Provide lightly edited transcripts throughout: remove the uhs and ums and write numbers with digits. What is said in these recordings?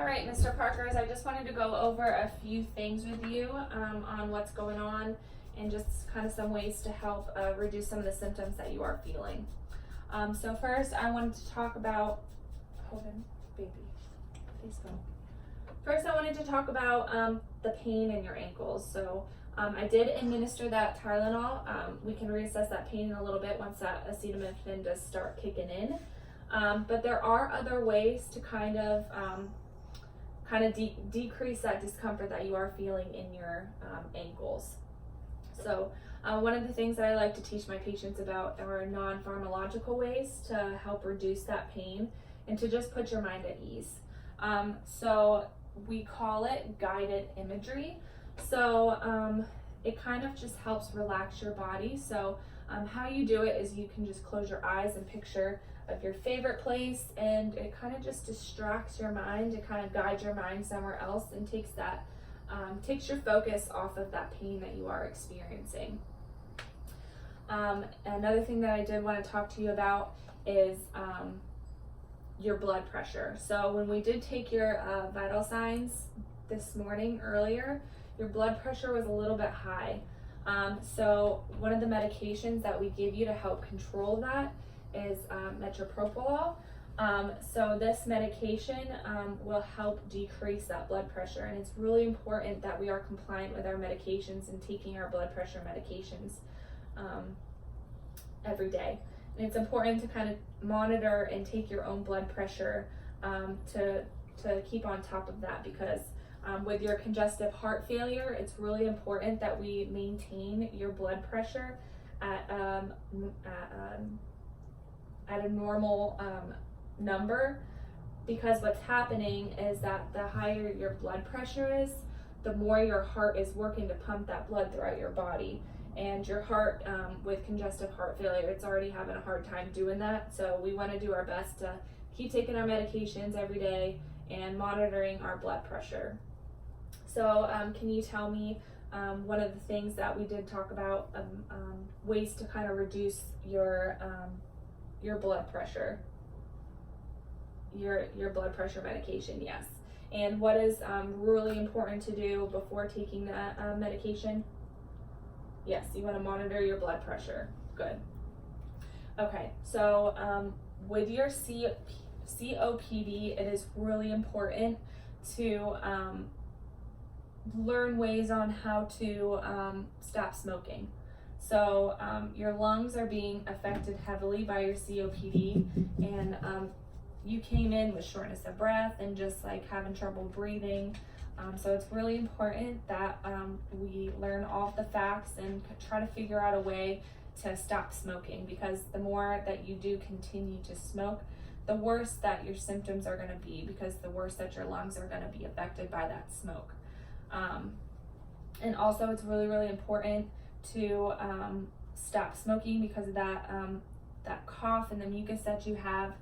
All right, Mr. Parkers, I just wanted to go over a few things with you on what's going on and just kind of some ways to help reduce some of the symptoms that you are feeling. So first, I wanted to talk about, hold on, baby, please go. First, I wanted to talk about the pain in your ankles. So I did administer that Tylenol. We can reassess that pain in a little bit once that acetaminophen does start kicking in. But there are other ways to kind of decrease that discomfort that you are feeling in your ankles. So one of the things that I like to teach my patients about are non-pharmacological ways to help reduce that pain and to just put your mind at ease. So we call it guided imagery. So it kind of just helps relax your body. So how you do it is you can just close your eyes and picture of your favorite place, and it kind of just distracts your mind. It kind of guides your mind somewhere else and takes your focus off of that pain that you are experiencing. Another thing that I did want to talk to you about is your blood pressure. So when we did take your vital signs this morning earlier, your blood pressure was a little bit high. So one of the medications that we give you to help control that is metoprolol. So this medication will help decrease that blood pressure, and it's really important that we are compliant with our medications and taking our blood pressure medications every day. And it's important to kind of monitor and take your own blood pressure to keep on top of that, because with your congestive heart failure, it's really important that we maintain your blood pressure at a normal number, because what's happening is that the higher your blood pressure is, the more your heart is working to pump that blood throughout your body. And your heart, with congestive heart failure, it's already having a hard time doing that. So we want to do our best to keep taking our medications every day and monitoring our blood pressure. So can you tell me one of the things that we did talk about, ways to kind of reduce your blood pressure, your blood pressure medication? Yes. And what is really important to do before taking that medication? Yes, you want to monitor your blood pressure. Good. Okay, so with your COPD, it is really important to learn ways on how to stop smoking. So your lungs are being affected heavily by your COPD, and you came in with shortness of breath and just like having trouble breathing. So it's really important that we learn all of the facts and try to figure out a way to stop smoking, because the more that you do continue to smoke, the worse that your symptoms are going to be, because the worse that your lungs are going to be affected by that smoke. And also it's really, really important to stop smoking because of that cough and the mucus that you have.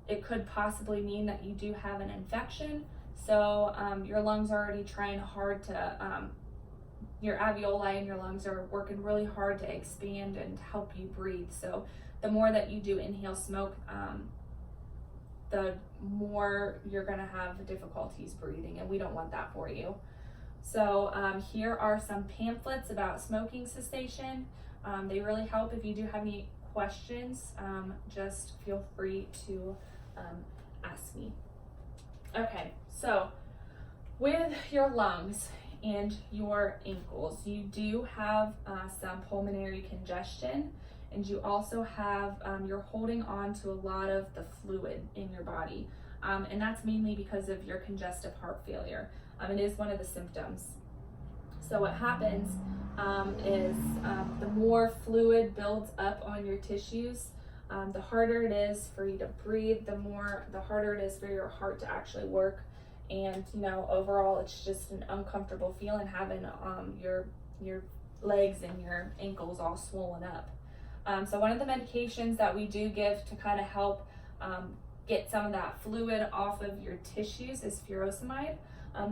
It could possibly mean that you do have an infection. So your lungs are already trying hard to, your alveoli and your lungs are working really hard to expand and help you breathe. So the more that you do inhale smoke, the more you're gonna have difficulties breathing, and we don't want that for you. So here are some pamphlets about smoking cessation. They really help. If you do have any questions, just feel free to ask me. Okay, so with your lungs and your ankles, you do have some pulmonary congestion, and you also have, you're holding on to a lot of the fluid in your body. And that's mainly because of your congestive heart failure. It is one of the symptoms. So what happens is the more fluid builds up on your tissues, the harder it is for you to breathe, the harder it is for your heart to actually work. And overall, it's just an uncomfortable feeling having your legs and your ankles all swollen up. So one of the medications that we do give to kind of help get some of that fluid off of your tissues is furosemide.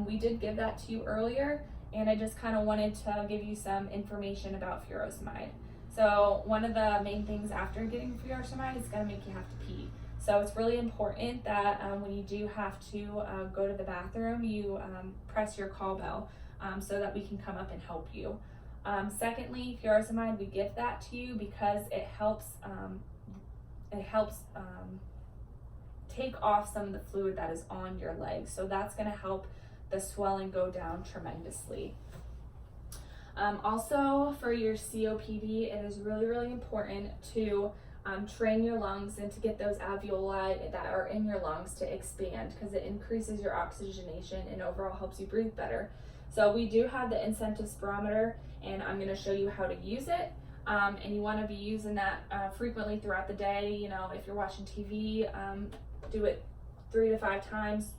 We did give that to you earlier, and I just kind of wanted to give you some information about furosemide. So one of the main things after getting furosemide is going to make you have to pee. So it's really important that when you do have to go to the bathroom, you press your call bell so that we can come up and help you. Secondly, furosemide, we give that to you because it helps take off some of the fluid that is on your legs. So that's going to help the swelling go down tremendously. Also, for your COPD, it is really, really important to train your lungs and to get those alveoli that are in your lungs to expand, because it increases your oxygenation and overall helps you breathe better. So we do have the incentive spirometer, and I'm going to show you how to use it. And you want to be using that frequently throughout the day. You know, if you're watching TV, do it 3 to 5 times,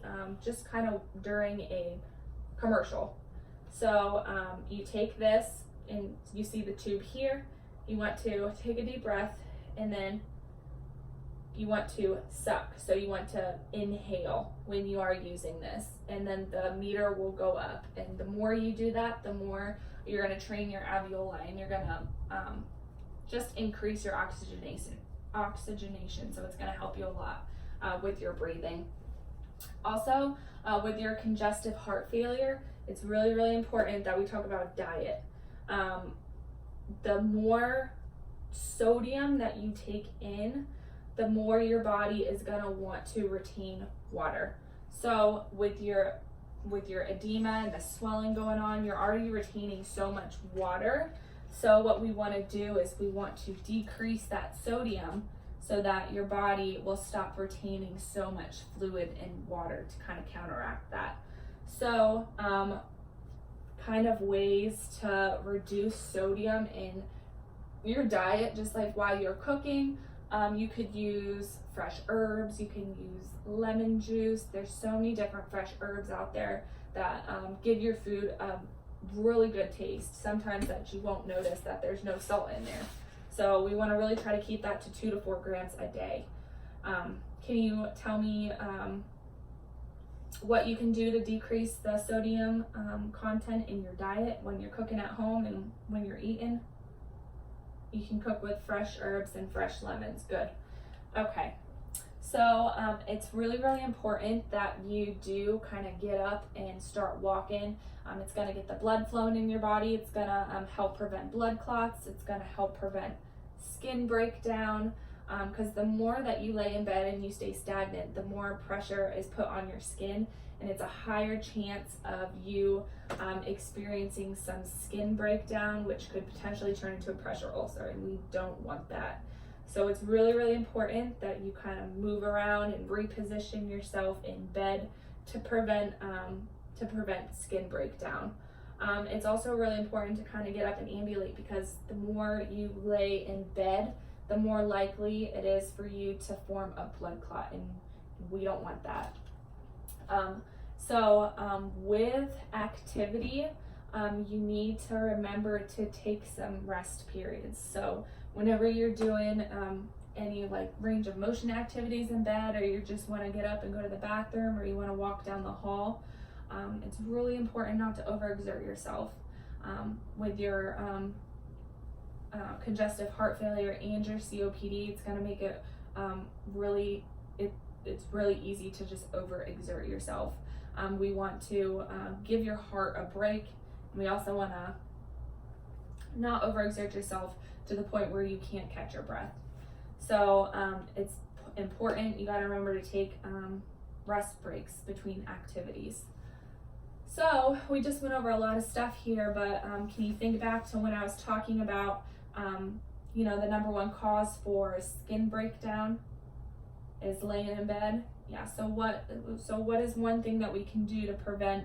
just kind of during a commercial. So you take this, and you see the tube here. You want to take a deep breath, and then you want to suck. So you want to inhale when you are using this, and then the meter will go up. And the more you do that, the more you're going to train your alveoli, and you're going to just increase your oxygenation. So it's going to help you a lot with your breathing. Also, with your congestive heart failure, it's really, really important that we talk about diet. The more sodium that you take in, the more your body is going to want to retain water. So with your edema and the swelling going on, you're already retaining so much water. So what we want to do is we want to decrease that sodium so that your body will stop retaining so much fluid and water to kind of counteract that. So kind of ways to reduce sodium in your diet, just like while you're cooking, you could use fresh herbs, you can use lemon juice. There's so many different fresh herbs out there that give your food a really good taste, sometimes that you won't notice that there's no salt in there. So we want to really try to keep that to 2 to 4 grams a day. Can you tell me what you can do to decrease the sodium content in your diet when you're cooking at home and when you're eating? You can cook with fresh herbs and fresh lemons. Good. Okay. So it's really, really important that you do kind of get up and start walking. It's going to get the blood flowing in your body. It's going to help prevent blood clots. It's going to help prevent skin breakdown, because the more that you lay in bed and you stay stagnant, the more pressure is put on your skin, and it's a higher chance of you experiencing some skin breakdown, which could potentially turn into a pressure ulcer, and we don't want that. So it's really, really important that you kind of move around and reposition yourself in bed to prevent skin breakdown. It's also really important to kind of get up and ambulate, because the more you lay in bed, the more likely it is for you to form a blood clot, and we don't want that. With activity, you need to remember to take some rest periods. So whenever you're doing any like range of motion activities in bed, or you just want to get up and go to the bathroom, or you want to walk down the hall, it's really important not to overexert yourself. With your congestive heart failure and your COPD, it's going to make it it's really easy to just overexert yourself. We want to give your heart a break. We also want to not overexert yourself to the point where you can't catch your breath. So it's important, you got to remember to take rest breaks between activities. So we just went over a lot of stuff here, but can you think back to when I was talking about the number one cause for skin breakdown is laying in bed? Yeah, so what is one thing that we can do to prevent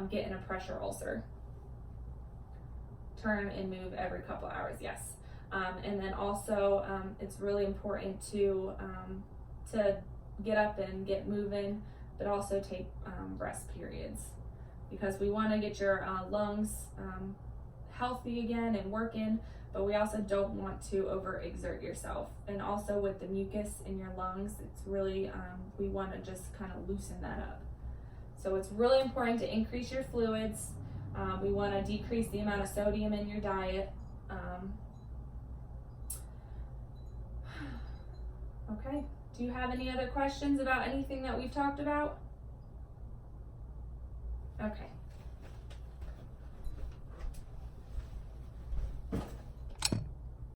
getting a pressure ulcer? Turn and move every couple hours, yes. And then also it's really important to get up and get moving, but also take rest periods, because we want to get your lungs healthy again and working, but we also don't want to overexert yourself. And also with the mucus in your lungs, it's really, we want to just kind of loosen that up. So it's really important to increase your fluids. We want to decrease the amount of sodium in your diet. Okay, Do you have any other questions about anything that we've talked about? Okay.